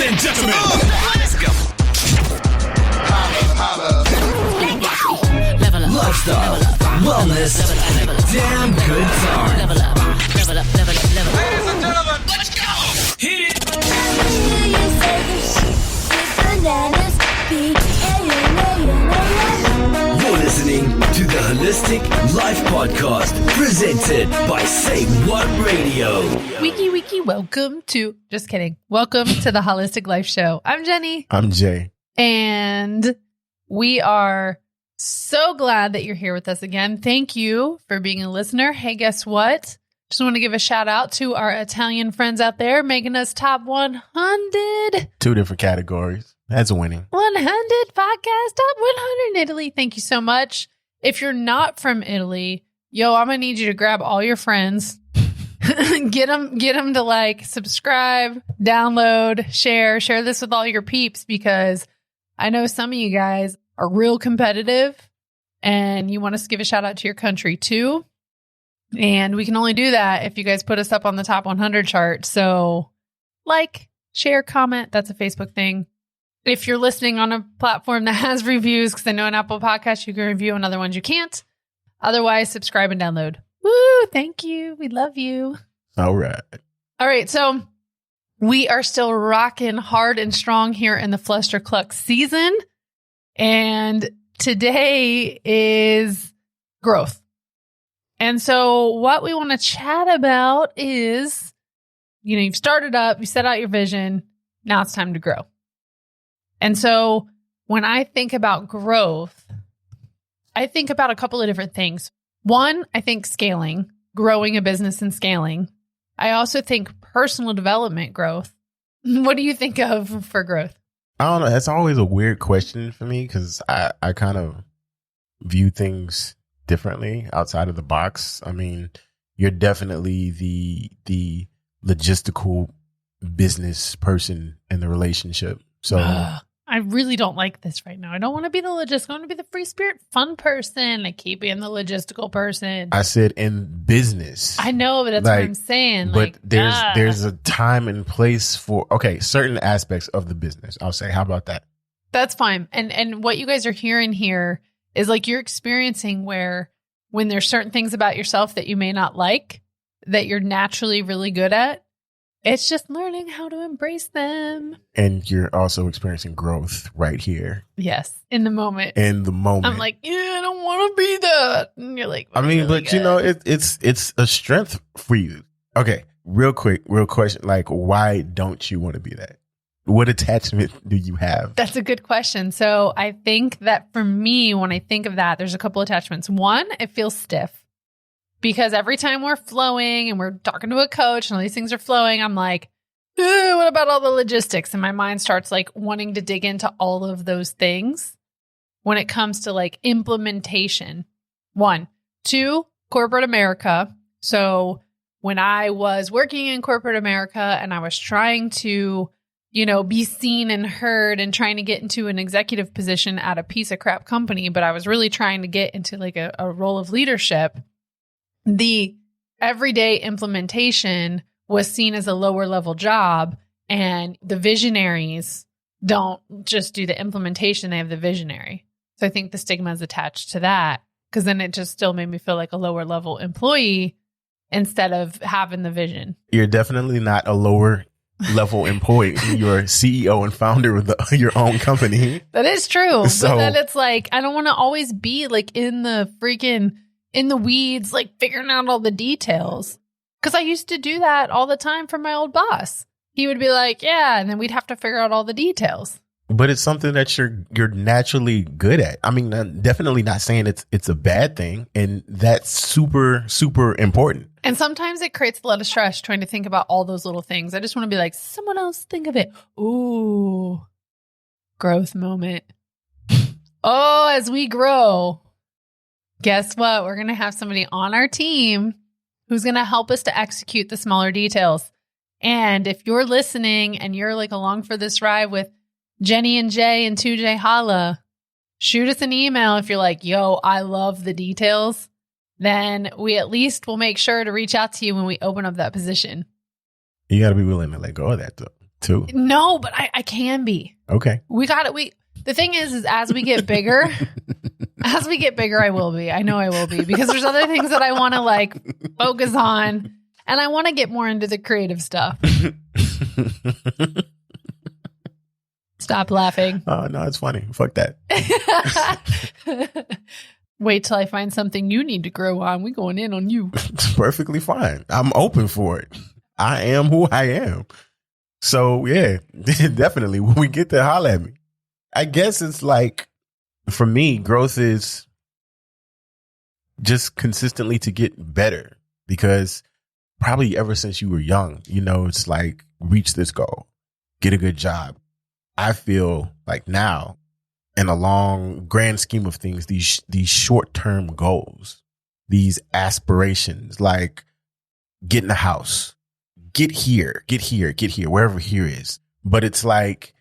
and gentlemen, let's go. Level up. lifestyle, wellness, and a damn good time. Level up. Level up. Level up. Level up. Ladies and gentlemen, Let's go. Hit it. You're listening to the Holistic Life Podcast, presented by Say What Radio. Wiki, welcome to, just kidding. Welcome to the Holistic Life Show. I'm Jenny. I'm Jay. And we are so glad that you're here with us again. Thank you for being a listener. Hey, guess what? Just want to give a shout out to our Italian friends out there making us top 100. 2 different categories. That's winning. 100 podcast, top 100 in Italy. Thank you so much. If you're not from Italy, I'm going to need you to grab all your friends. Get them to like, subscribe, download, share this with all your peeps, because I know some of you guys are real competitive and you want us to give a shout out to your country too. And we can only do that if you guys put us up on the top 100 chart. So like, share, comment. That's a Facebook thing. If you're listening on a platform that has reviews, because I know an Apple Podcast you can review and other ones you can't. Otherwise, subscribe and download. Woo! Thank you. We love you. All right. All right. So we are still rocking hard and strong here in the Fluster Cluck season. And today is growth. And so what we want to chat about is, you've started up, you set out your vision. Now it's time to grow. And so when I think about growth, I think about a couple of different things. One, I think scaling, growing a business and scaling. I also think personal development growth. What do you think of for growth? I don't know. That's always a weird question for me because I kind of view things differently outside of the box. I mean, you're definitely the logistical business person in the relationship. So I really don't like this right now. I don't want to be the logistical. I want to be the free spirit fun person. I keep being the logistical person. I said in business. I know, but that's what I'm saying. But there's a time and place for, certain aspects of the business. I'll say, how about that? That's fine. And what you guys are hearing here is like you're experiencing where when there's certain things about yourself that you may not like, that you're naturally really good at, it's just learning how to embrace them. And you're also experiencing growth right here. Yes. In the moment. I'm like, I don't want to be that. And you're like, it's a strength for you. Okay. Real question. Like, why don't you want to be that? What attachment do you have? That's a good question. So I think that for me, when I think of that, there's a couple attachments. One, it feels stiff. Because every time we're flowing and we're talking to a coach and all these things are flowing, I'm like, what about all the logistics? And my mind starts like wanting to dig into all of those things when it comes to like implementation. 1, 2, corporate America. So when I was working in corporate America and I was trying to, be seen and heard and trying to get into an executive position at a piece of crap company, but I was really trying to get into like a role of leadership. The everyday implementation was seen as a lower level job, and the visionaries don't just do the implementation, they have the visionary. So I think the stigma is attached to that, because then it just still made me feel like a lower level employee instead of having the vision. You're definitely not a lower level employee. You're CEO and founder of your own company. That is true. So, but then it's like, I don't want to always be like in the weeds, like figuring out all the details. Because I used to do that all the time for my old boss. He would be like, yeah, and then we'd have to figure out all the details. But it's something that you're naturally good at. I mean, I'm definitely not saying it's a bad thing, and that's super, super important. And sometimes it creates a lot of stress trying to think about all those little things. I just want to be like, someone else think of it. Ooh, growth moment. Oh, as we grow, guess what? We're going to have somebody on our team who's going to help us to execute the smaller details. And if you're listening and you're like along for this ride with Jenny and Jay and 2J Holla, shoot us an email if you're like, yo, I love the details. Then we at least will make sure to reach out to you when we open up that position. You got to be willing to let go of that, though. 2? No, but I can be. Okay. The thing is as we get bigger, I will be. I know I will be because there's other things that I want to like focus on, and I want to get more into the creative stuff. Stop laughing. Oh, no, it's funny. Fuck that. Wait till I find something you need to grow on. We going in on you. It's perfectly fine. I'm open for it. I am who I am. So, yeah, definitely. When we get there, holla at me. I guess it's like, for me, growth is just consistently to get better, because probably ever since you were young, you know, it's like, reach this goal, get a good job. I feel like now, in a long grand scheme of things, these short-term goals, these aspirations, like get in a house, get here, wherever here is. But it's like,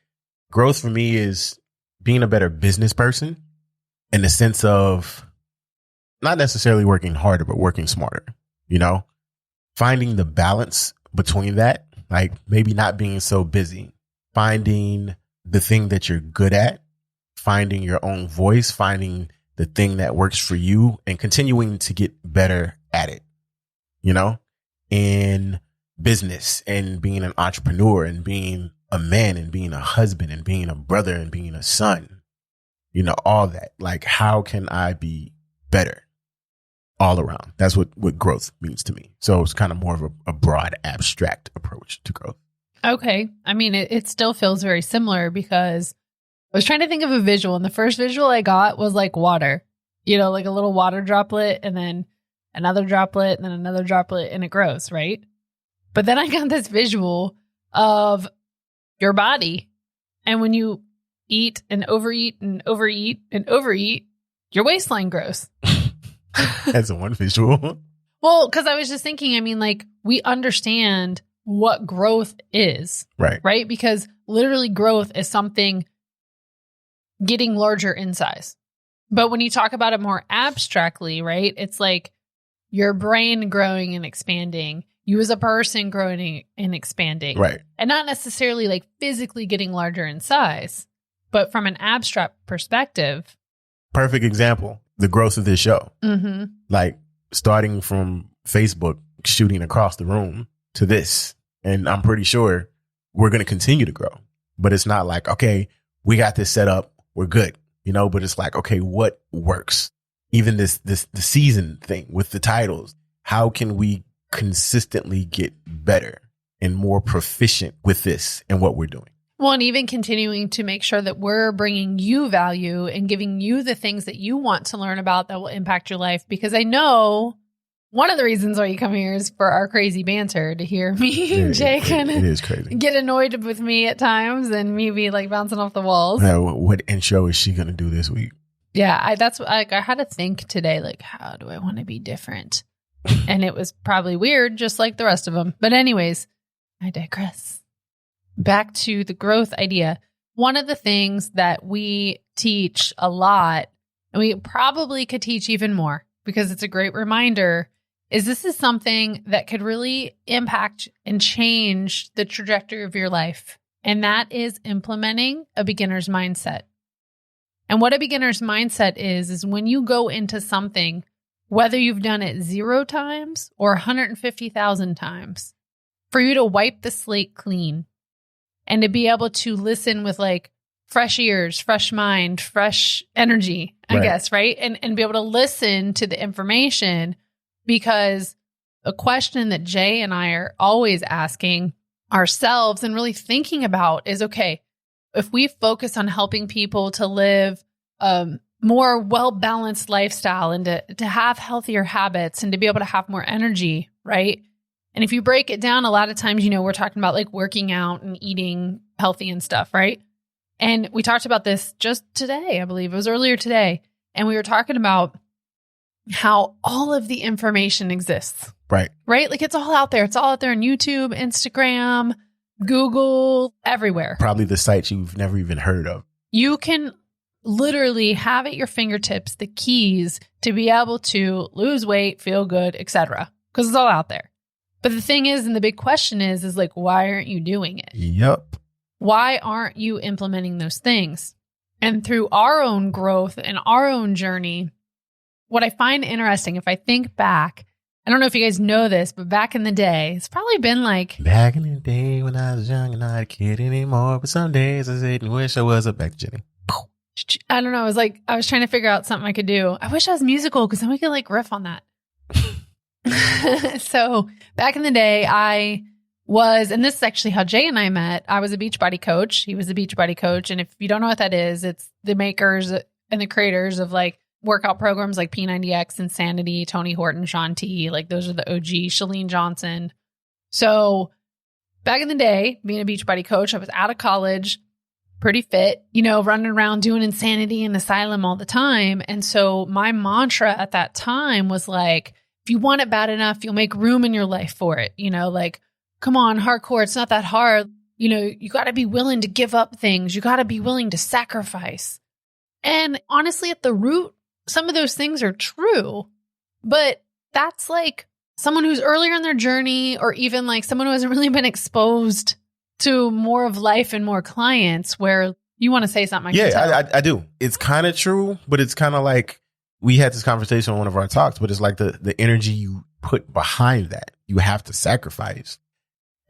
growth for me is being a better business person, in the sense of not necessarily working harder, but working smarter, you know, finding the balance between that, like maybe not being so busy, finding the thing that you're good at, finding your own voice, finding the thing that works for you, and continuing to get better at it, you know, in business, and being an entrepreneur, and being a man, and being a husband, and being a brother, and being a son, you know, all that. Like, how can I be better all around? That's what growth means to me. So it's kind of more of a broad, abstract approach to growth. Okay. I mean, it still feels very similar, because I was trying to think of a visual, and the first visual I got was like water, you know, like a little water droplet, and then another droplet, and then another droplet, and it grows, right? But then I got this visual of your body, and when you eat and overeat and overeat and overeat, your waistline grows. That's one visual. Well, because I was just thinking, I mean, like, we understand what growth is, right? Because literally growth is something getting larger in size. But when you talk about it more abstractly, right, it's like your brain growing and expanding, you as a person growing and expanding, right? And not necessarily like physically getting larger in size, but from an abstract perspective. Perfect example, the growth of this show. Mm-hmm. Like, starting from Facebook shooting across the room to this. And I'm pretty sure we're going to continue to grow. But it's not like, okay, we got this set up, we're good, you know, but it's like, okay, what works? Even the season thing with the titles, how can we consistently get better and more proficient with this and what we're doing? Well, and even continuing to make sure that we're bringing you value and giving you the things that you want to learn about that will impact your life. Because I know one of the reasons why you come here is for our crazy banter, to hear me and Jay kind of get annoyed with me at times, and me be like bouncing off the walls. What intro is she going to do this week? Yeah, I had to think today, like, how do I want to be different? And it was probably weird, just like the rest of them. But anyways, I digress. Back to the growth idea. One of the things that we teach a lot, and we probably could teach even more, because it's a great reminder, is this is something that could really impact and change the trajectory of your life. And that is implementing a beginner's mindset. And what a beginner's mindset is when you go into something, whether you've done it 0 times or 150,000 times, for you to wipe the slate clean and to be able to listen with like fresh ears, fresh mind, fresh energy, I guess, right? And be able to listen to the information, because a question that Jay and I are always asking ourselves and really thinking about is, okay, if we focus on helping people to live a more well-balanced lifestyle and to have healthier habits and to be able to have more energy, right? And if you break it down, a lot of times, you know, we're talking about like working out and eating healthy and stuff, right? And we talked about this just today, I believe it was earlier today. And we were talking about how all of the information exists. Right? Like, it's all out there. It's all out there on YouTube, Instagram, Google, everywhere. Probably the sites you've never even heard of. You can literally have at your fingertips the keys to be able to lose weight, feel good, etc. Because it's all out there. But the thing is, and the big question is like, why aren't you doing it? Yep. Why aren't you implementing those things? And through our own growth and our own journey, what I find interesting, if I think back, I don't know if you guys know this, but back in the day, it's probably been like... Back in the day when I was young and not a kid anymore, but some days I sit and wish I was a back Jenny. I don't know. I was trying to figure out something I could do. I wish I was musical because then we could like riff on that. So back in the day, I was, and this is actually how Jay and I met. I was a Beachbody coach. He was a Beachbody coach. And if you don't know what that is, it's the makers and the creators of like workout programs like P90X, Insanity, Tony Horton, Shaun T. Like those are the OG, Chalene Johnson. So back in the day, being a Beachbody coach, I was out of college, pretty fit, running around doing Insanity and Asylum all the time. And so my mantra at that time was like, if you want it bad enough, you'll make room in your life for it. Like, come on, hardcore, it's not that hard. You got to be willing to give up things. You got to be willing to sacrifice. And honestly, at the root, some of those things are true, but that's like someone who's earlier in their journey, or even like someone who hasn't really been exposed to more of life and more clients, where you want to say something. I do. It's kind of true, but it's kind of like, we had this conversation on one of our talks, but it's like the energy you put behind that, you have to sacrifice.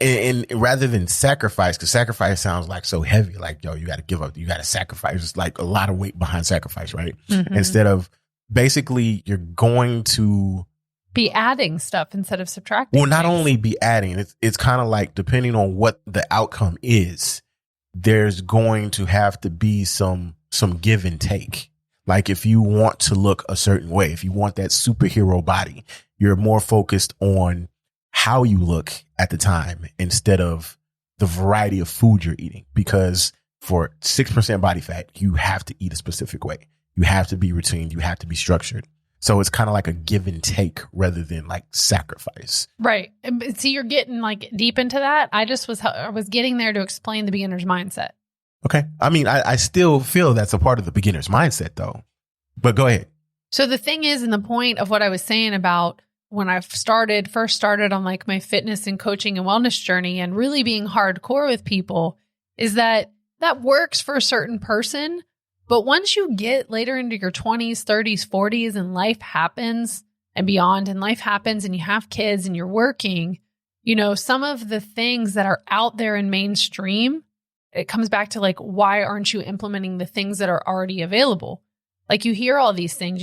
And rather than sacrifice, because sacrifice sounds like so heavy, like, yo, you got to give up, you got to sacrifice. It's like a lot of weight behind sacrifice, right? Mm-hmm. Instead of basically you're going to be adding stuff instead of subtracting. Well, not only be adding, it's kind of like, depending on what the outcome is, there's going to have to be some give and take. Like if you want to look a certain way, if you want that superhero body, you're more focused on how you look at the time instead of the variety of food you're eating. Because for 6% body fat, you have to eat a specific way. You have to be routine. You have to be structured. So it's kind of like a give and take rather than like sacrifice. Right. See, you're getting like deep into that. I was getting there to explain the beginner's mindset. Okay. I mean, I still feel that's a part of the beginner's mindset though, but go ahead. So the thing is, and the point of what I was saying about when I first started on like my fitness and coaching and wellness journey and really being hardcore with people, is that works for a certain person. But once you get later into your 20s, 30s, 40s, and life happens and beyond, and life happens and you have kids and you're working, some of the things that are out there in mainstream, it comes back to like, why aren't you implementing the things that are already available? Like you hear all these things,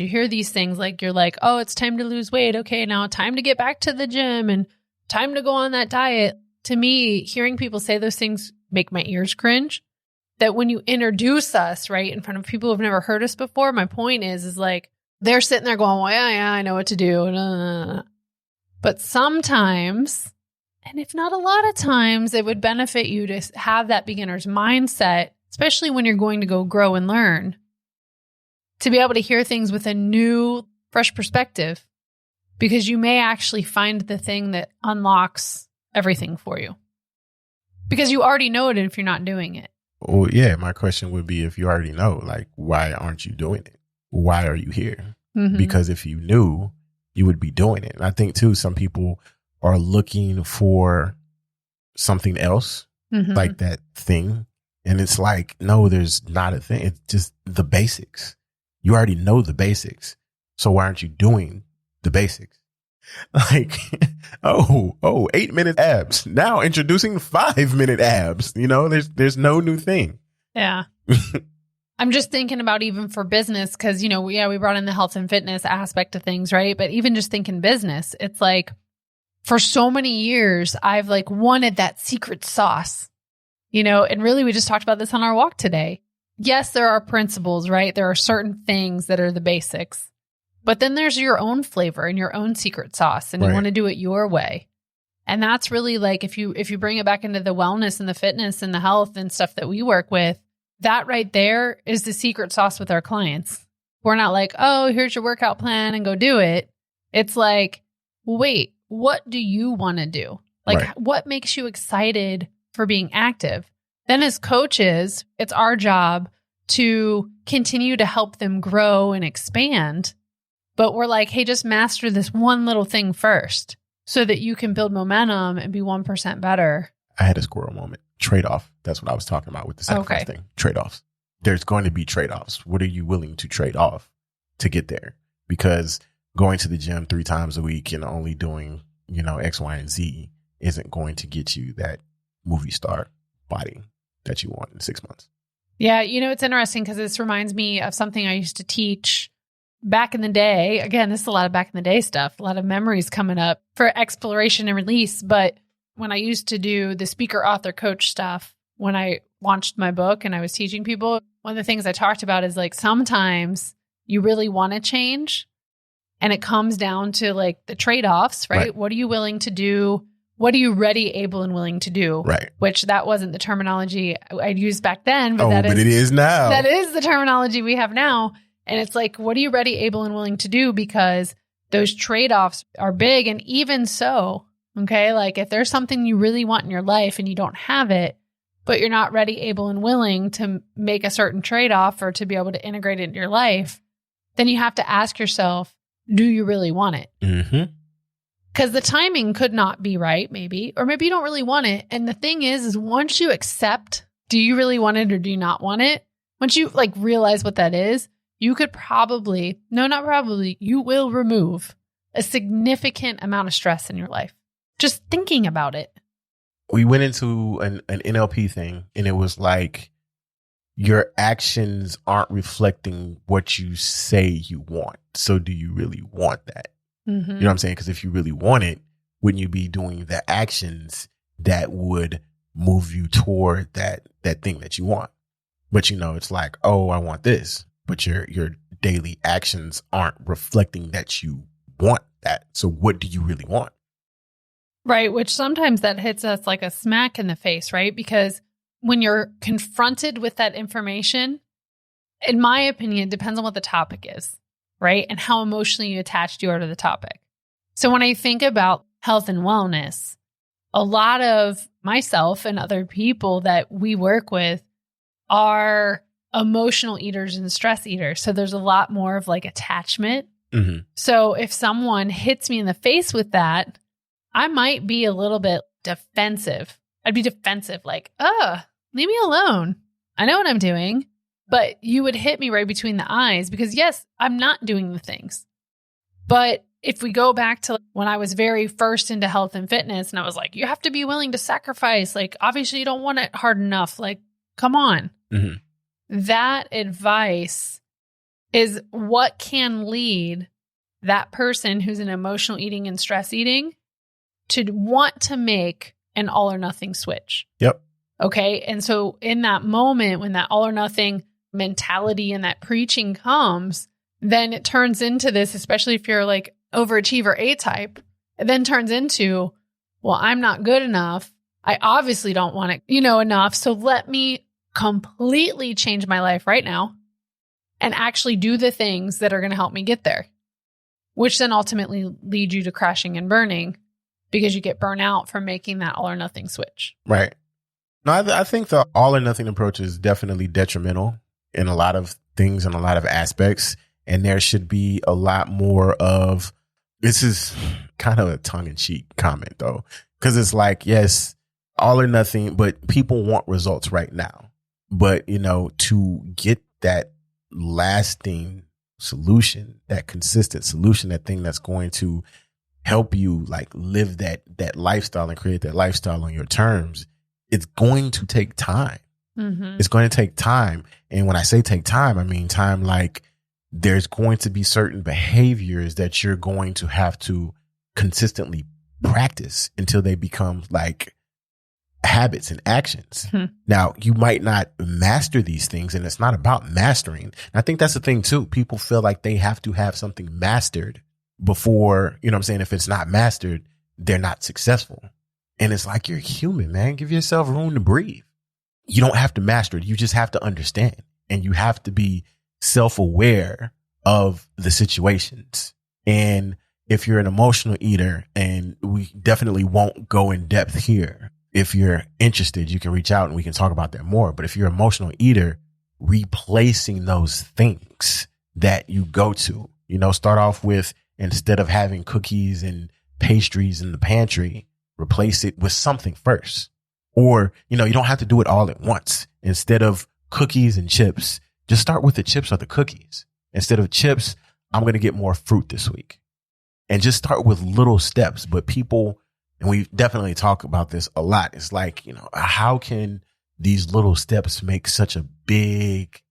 like you're like, oh, it's time to lose weight. Okay, now time to get back to the gym and time to go on that diet. To me, hearing people say those things make my ears cringe. That when you introduce us, right, in front of people who've never heard us before, my point is like, they're sitting there going, well, yeah, I know what to do. But sometimes, and if not a lot of times, it would benefit you to have that beginner's mindset, especially when you're going to go grow and learn, to be able to hear things with a new, fresh perspective, because you may actually find the thing that unlocks everything for you. Because you already know it if you're not doing it. Well, yeah, my question would be, if you already know, like, why aren't you doing it? Why are you here? Mm-hmm. Because if you knew, you would be doing it. And I think, too, some people are looking for something else, mm-hmm. like that thing. And it's like, no, there's not a thing. It's just the basics. You already know the basics. So why aren't you doing the basics? Like, 8-minute abs. Now introducing 5-minute abs. There's no new thing. Yeah. I'm just thinking about even for business, because, we brought in the health and fitness aspect of things, right? But even just thinking business, it's like for so many years, I've like wanted that secret sauce, and really we just talked about this on our walk today. Yes, there are principles, right? There are certain things that are the basics. But then there's your own flavor and your own secret sauce, and you want to do it your way. And that's really like, if you bring it back into the wellness and the fitness and the health and stuff that we work with, that right there is the secret sauce with our clients. We're not like, oh, here's your workout plan and go do it. It's like, wait, what do you want to do? Like, what makes you excited for being active? Then as coaches, it's our job to continue to help them grow and expand. But we're like, hey, just master this one little thing first so that you can build momentum and be 1% better. I had a squirrel moment. trade-off. That's what I was talking about with the sacrifice thing. Trade-offs. There's going to be trade-offs. What are you willing to trade off to get there? Because going to the gym 3 times a week and only doing, X, Y, and Z isn't going to get you that movie star body that you want in 6 months. Yeah. It's interesting because this reminds me of something I used to teach back in the day. Again, this is a lot of back in the day stuff, a lot of memories coming up for exploration and release. But when I used to do the speaker, author, coach stuff, when I launched my book and I was teaching people, one of the things I talked about is like, sometimes you really want to change and it comes down to like the trade-offs, right? What are you willing to do? What are you ready, able, and willing to do? Right. Which that wasn't the terminology I'd used back then, but but it is now. That is the terminology we have now. And it's like, what are you ready, able, and willing to do? Because those trade-offs are big. And even so, okay, like if there's something you really want in your life and you don't have it, but you're not ready, able, and willing to make a certain trade-off or to be able to integrate it in your life, then you have to ask yourself, do you really want it? Mm-hmm. Because the timing could not be right, maybe, or maybe you don't really want it. And the thing is once you accept, do you really want it or do you not want it? Once you like realize what that is, you could you will remove a significant amount of stress in your life. Just thinking about it. We went into an NLP thing and it was like, your actions aren't reflecting what you say you want. So do you really want that? Mm-hmm. You know what I'm saying? Because if you really want it, wouldn't you be doing the actions that would move you toward that thing that you want? But it's like, oh, I want this, but your daily actions aren't reflecting that you want that. So what do you really want? Right, which sometimes that hits us like a smack in the face, right? Because when you're confronted with that information, in my opinion, it depends on what the topic is, right? And how emotionally attached you are to the topic. So when I think about health and wellness, a lot of myself and other people that we work with are emotional eaters and stress eaters. So there's a lot more of like attachment. Mm-hmm. So if someone hits me in the face with that, I might be a little bit defensive. I'd be defensive, like, leave me alone. I know what I'm doing. But you would hit me right between the eyes because, yes, I'm not doing the things. But if we go back to when I was very first into health and fitness and I was like, you have to be willing to sacrifice. Like, obviously, you don't want it hard enough. Like, come on. Mm-hmm. That advice is what can lead that person who's in emotional eating and stress eating to want to make an all or nothing switch. Yep. Okay. And so in that moment, when that all or nothing mentality and that preaching comes, then it turns into this, especially if you're like overachiever A-type, it then turns into, well, I'm not good enough. I obviously don't want it, enough. So let me completely change my life right now and actually do the things that are going to help me get there, which then ultimately lead you to crashing and burning because you get burnt out from making that all or nothing switch. Right. No, I think the all or nothing approach is definitely detrimental in a lot of things and a lot of aspects. And there should be a lot more of, this is kind of a tongue-in-cheek comment though, because it's like, yes, all or nothing, but people want results right now. But, to get that lasting solution, that consistent solution, that thing that's going to help you like live that lifestyle and create that lifestyle on your terms, it's going to take time. Mm-hmm. It's going to take time. And when I say take time, I mean time like there's going to be certain behaviors that you're going to have to consistently practice until they become like habits and actions. Mm-hmm. Now, you might not master these things, and it's not about mastering. And I think that's the thing too. People feel like they have to have something mastered before, if it's not mastered, they're not successful. And it's like, you're human, man. Give yourself room to breathe. You don't have to master it. You just have to understand, and you have to be self-aware of the situations. And if you're an emotional eater, and we definitely won't go in depth here, if you're interested, you can reach out and we can talk about that more. But if you're an emotional eater, replacing those things that you go to, start off with, instead of having cookies and pastries in the pantry, replace it with something first. Or, you don't have to do it all at once. Instead of cookies and chips, just start with the chips or the cookies. Instead of chips, I'm going to get more fruit this week. And just start with little steps. But people, and we definitely talk about this a lot. It's like, how can these little steps make such a big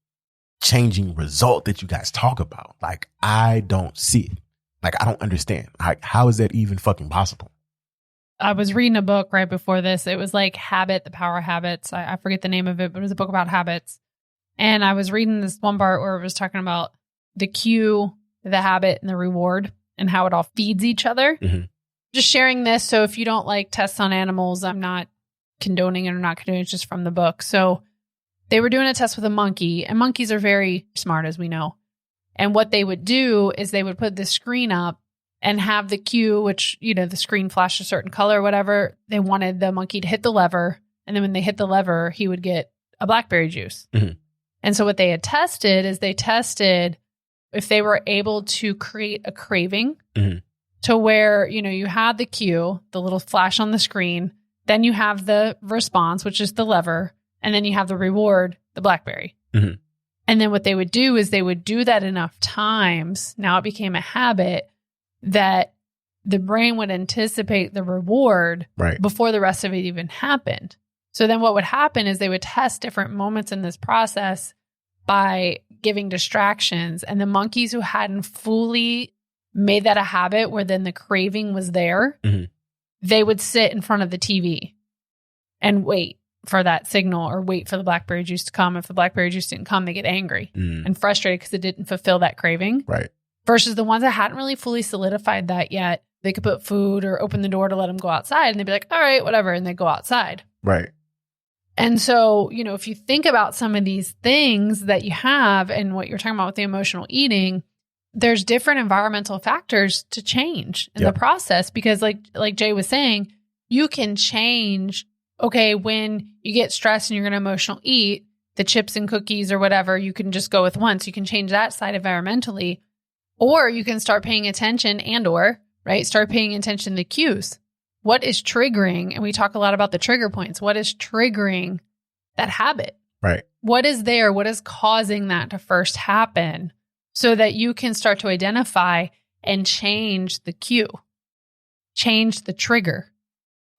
changing result that you guys talk about? Like, I don't see it. Like, I don't understand. Like, how is that even fucking possible? I was reading a book right before this. It was like Habit, The Power of Habits. I forget the name of it, but it was a book about habits. And I was reading this one part where it was talking about the cue, the habit, and the reward and how it all feeds each other. Mm-hmm. Just sharing this. So if you don't like tests on animals, I'm not condoning it or not condoning it. It's just from the book. So they were doing a test with a monkey, and monkeys are very smart, as we know. And what they would do is they would put the screen up and have the cue, which, the screen flashed a certain color or whatever. They wanted the monkey to hit the lever. And then when they hit the lever, he would get a blackberry juice. Mm-hmm. And so what they had tested is they tested if they were able to create a craving mm-hmm. to where, you had the cue, the little flash on the screen, then you have the response, which is the lever, and then you have the reward, the blackberry. Mm-hmm. And then what they would do is they would do that enough times. Now it became a habit that the brain would anticipate the reward right before the rest of it even happened. So then what would happen is they would test different moments in this process by giving distractions. And the monkeys who hadn't fully made that a habit where then the craving was there, mm-hmm. they would sit in front of the TV and wait for that signal or wait for the blackberry juice to come. If the blackberry juice didn't come, they get angry and frustrated because it didn't fulfill that craving. Right. Versus the ones that hadn't really fully solidified that yet. They could put food or open the door to let them go outside and they'd be like, all right, whatever. And they go outside. Right. And so, if you think about some of these things that you have and what you're talking about with the emotional eating, there's different environmental factors to change in the process. Because like Jay was saying, you can change, okay, when you get stressed and you're going to emotional eat, the chips and cookies or whatever, you can just go with once. You can change that side environmentally. Or you can start paying attention start paying attention to the cues. What is triggering? And we talk a lot about the trigger points. What is triggering that habit? Right. What is there? What is causing that to first happen so that you can start to identify and change the cue, change the trigger.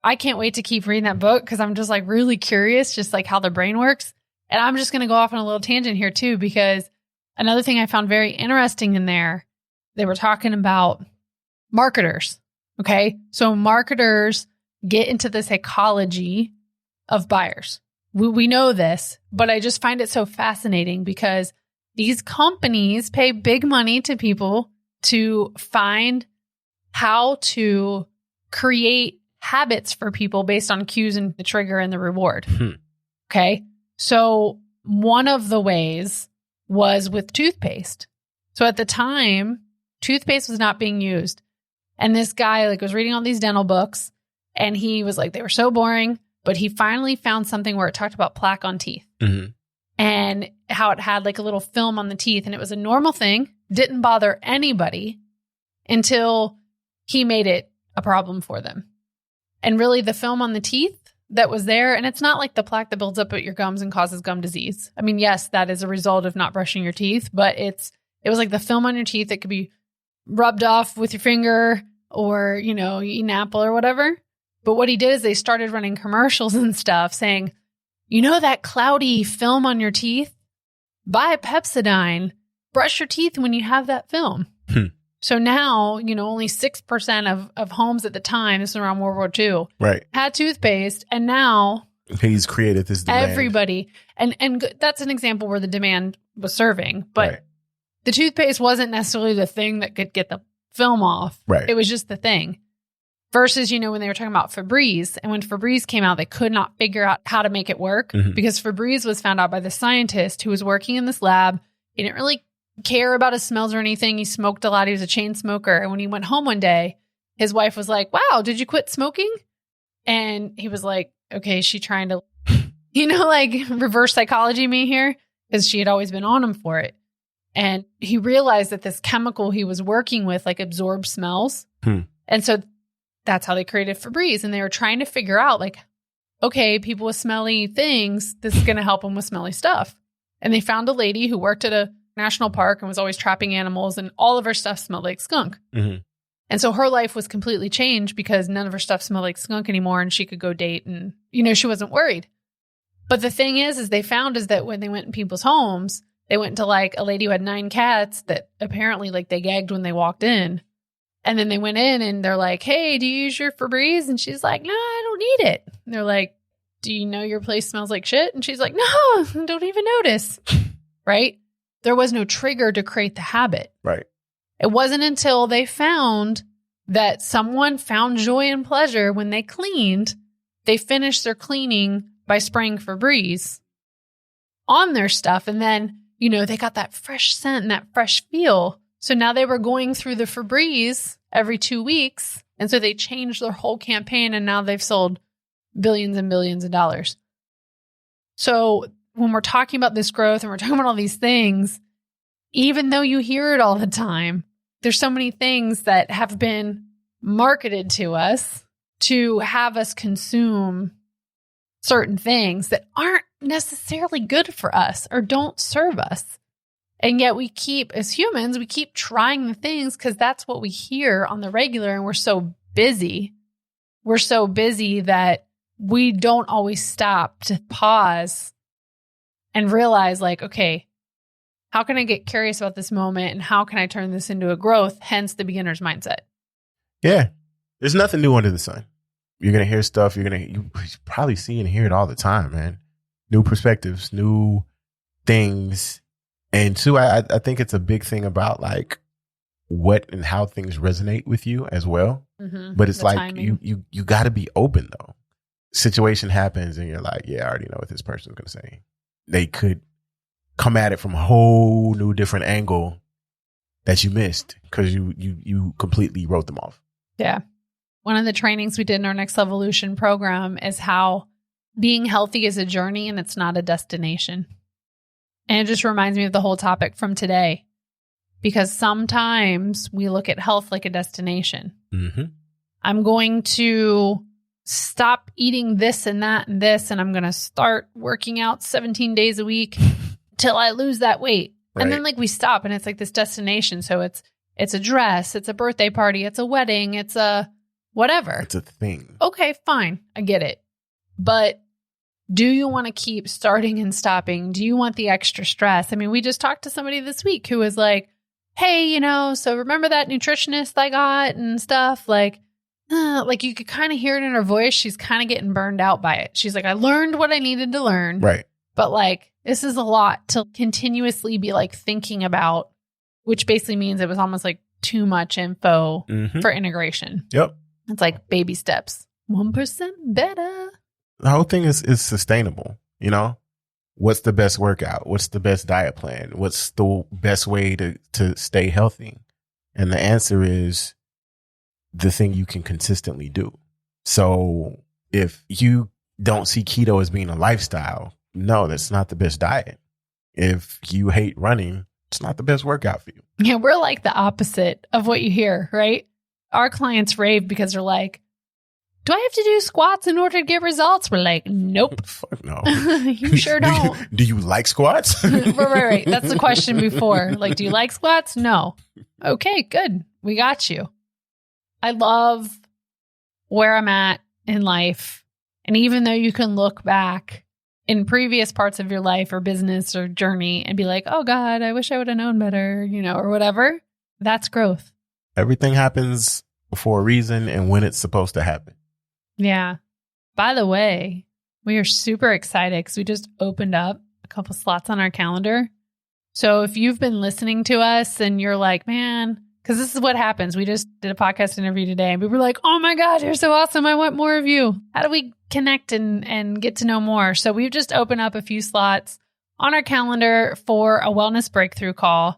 I can't wait to keep reading that book because I'm just really curious, just how the brain works. And I'm just going to go off on a little tangent here too, because another thing I found very interesting in there, they were talking about marketers. Okay. So marketers get into the psychology of buyers. We know this, but I just find it so fascinating because these companies pay big money to people to find how to create habits for people based on cues and the trigger and the reward. Okay. So one of the ways was with toothpaste. So at the time, toothpaste was not being used. And this guy was reading all these dental books and he was they were so boring, but he finally found something where it talked about plaque on teeth and how it had a little film on the teeth. And it was a normal thing, didn't bother anybody until he made it a problem for them. And really the film on the teeth that was there, and it's not like the plaque that builds up at your gums and causes gum disease. I mean, yes, that is a result of not brushing your teeth, but it was the film on your teeth that could be rubbed off with your finger or, you eat an apple or whatever. But what he did is they started running commercials and stuff saying, that cloudy film on your teeth? Buy Pepsodent. Brush your teeth when you have that film. So now, only 6% of homes at the time, this was around World War II, right, had toothpaste. And now he's created this demand. Everybody. And that's an example where the demand was serving. But the toothpaste wasn't necessarily the thing that could get the film off. Right. It was just the thing. Versus, when they were talking about Febreze, and when Febreze came out, they could not figure out how to make it work because Febreze was found out by the scientist who was working in this lab. He didn't really care about his smells or anything. He smoked a lot. He was a chain smoker. And when he went home one day, his wife was like, wow, did you quit smoking? And he was like, okay, is she trying to, reverse psychology me here? Because she had always been on him for it. And he realized that this chemical he was working with absorbed smells. And so that's how they created Febreze. And they were trying to figure out okay, people with smelly things, this is going to help them with smelly stuff. And they found a lady who worked at a national park and was always trapping animals, and all of her stuff smelled like skunk. Mm-hmm. And so her life was completely changed because none of her stuff smelled like skunk anymore, and she could go date, and, you know, she wasn't worried. But the thing is they found is that when they went in people's homes, they went to like a lady who had 9 cats that apparently like they gagged when they walked in. And then they went in and they're like, hey, do you use your Febreze? And she's like, no, I don't need it. And they're like, do you know your place smells like shit? And she's like, no, don't even notice. Right? There was no trigger to create the habit. Right. It wasn't until they found that someone found joy and pleasure when they cleaned, they finished their cleaning by spraying Febreze on their stuff. And then, you know, they got that fresh scent and that fresh feel. So now they were going through the Febreze every 2 weeks. And so they changed their whole campaign, and now they've sold billions and billions of dollars. So when we're talking about this growth and we're talking about all these things, even though you hear it all the time, there's so many things that have been marketed to us to have us consume certain things that aren't necessarily good for us or don't serve us. And yet we keep, as humans, we keep trying the things because that's what we hear on the regular, and we're so busy. We're so busy that we don't always stop to pause and realize like, okay, how can I get curious about this moment, and how can I turn this into a growth? Hence the beginner's mindset. Yeah. There's nothing new under the sun. You're going to hear stuff. You probably see and hear it all the time, man. New perspectives, new things. And two, I think it's a big thing about like what and how things resonate with you as well. Mm-hmm. But it's the like timing. you got to be open though. Situation happens and you're like, yeah, I already know what this person's going to say. They could come at it from a whole new different angle that you missed because you completely wrote them off. Yeah. One of the trainings we did in our Next Levolution program is how being healthy is a journey and it's not a destination. And it just reminds me of the whole topic from today, because sometimes we look at health like a destination. Mm-hmm. I'm going to stop eating this and that and this, and I'm going to start working out 17 days a week till I lose that weight. Right. And then like we stop and it's like this destination. So it's a dress, it's a birthday party, it's a wedding, it's a whatever. It's a thing. Okay, fine. I get it. But do you want to keep starting and stopping? Do you want the extra stress? I mean, we just talked to somebody this week who was like, hey, you know, so remember that nutritionist I got and stuff? Like you could kind of hear it in her voice. She's kind of getting burned out by it. She's like, I learned what I needed to learn. Right. But like, this is a lot to continuously be like thinking about, which basically means it was almost like too much info for integration. Yep. It's like baby steps. 1% better. The whole thing is sustainable, you know? What's the best workout? What's the best diet plan? What's the best way to stay healthy? And the answer is the thing you can consistently do. So if you don't see keto as being a lifestyle, no, that's not the best diet. If you hate running, it's not the best workout for you. Yeah, we're like the opposite of what you hear, right? Our clients rave because they're like, do I have to do squats in order to get results? We're like, nope. Fuck no. You sure don't. Do you like squats? Right. That's the question before. Like, do you like squats? No. Okay, good. We got you. I love where I'm at in life. And even though you can look back in previous parts of your life or business or journey and be like, oh God, I wish I would have known better, you know, or whatever, that's growth. Everything happens for a reason and when it's supposed to happen. Yeah. By the way, we are super excited because we just opened up a couple slots on our calendar. So if you've been listening to us and you're like, man, because this is what happens. We just did a podcast interview today and we were like, oh my God, you're so awesome. I want more of you. How do we connect and get to know more? So we've just opened up a few slots on our calendar for a wellness breakthrough call.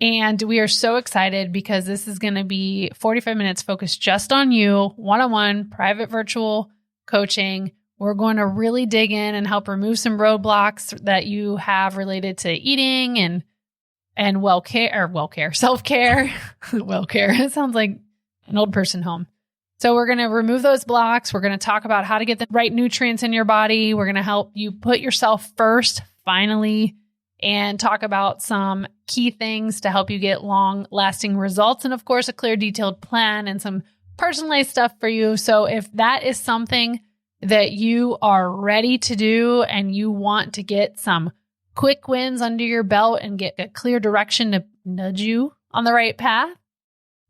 And we are so excited because this is going to be 45 minutes focused just on you, one-on-one, private virtual coaching. We're going to really dig in and help remove some roadblocks that you have related to eating and self-care. Well-care. It sounds like an old person home. So we're going to remove those blocks. We're going to talk about how to get the right nutrients in your body. We're going to help you put yourself first, finally, and talk about some key things to help you get long-lasting results. And of course, a clear, detailed plan and some personalized stuff for you. So if that is something that you are ready to do and you want to get some quick wins under your belt and get a clear direction to nudge you on the right path,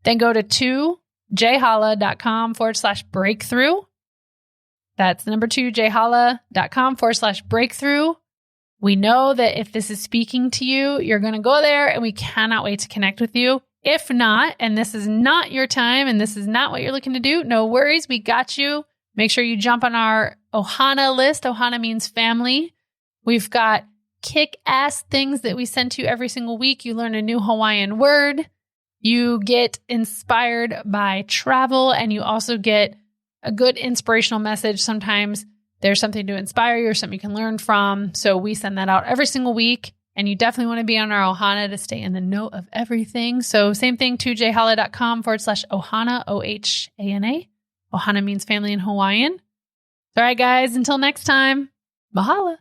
then go to 2jhala.com/breakthrough. That's the number 2jhala.com/breakthrough. We know that if this is speaking to you, you're going to go there and we cannot wait to connect with you. If not, and this is not your time and this is not what you're looking to do, no worries. We got you. Make sure you jump on our Ohana list. Ohana means family. We've got kick-ass things that we send to you every single week. You learn a new Hawaiian word. You get inspired by travel, and you also get a good inspirational message. Sometimes there's something to inspire you or something you can learn from. So we send that out every single week, and you definitely want to be on our Ohana to stay in the know of everything. So same thing, 2jhala.com/Ohana, OHANA. Ohana means family in Hawaiian. All right, guys, until next time, mahalo.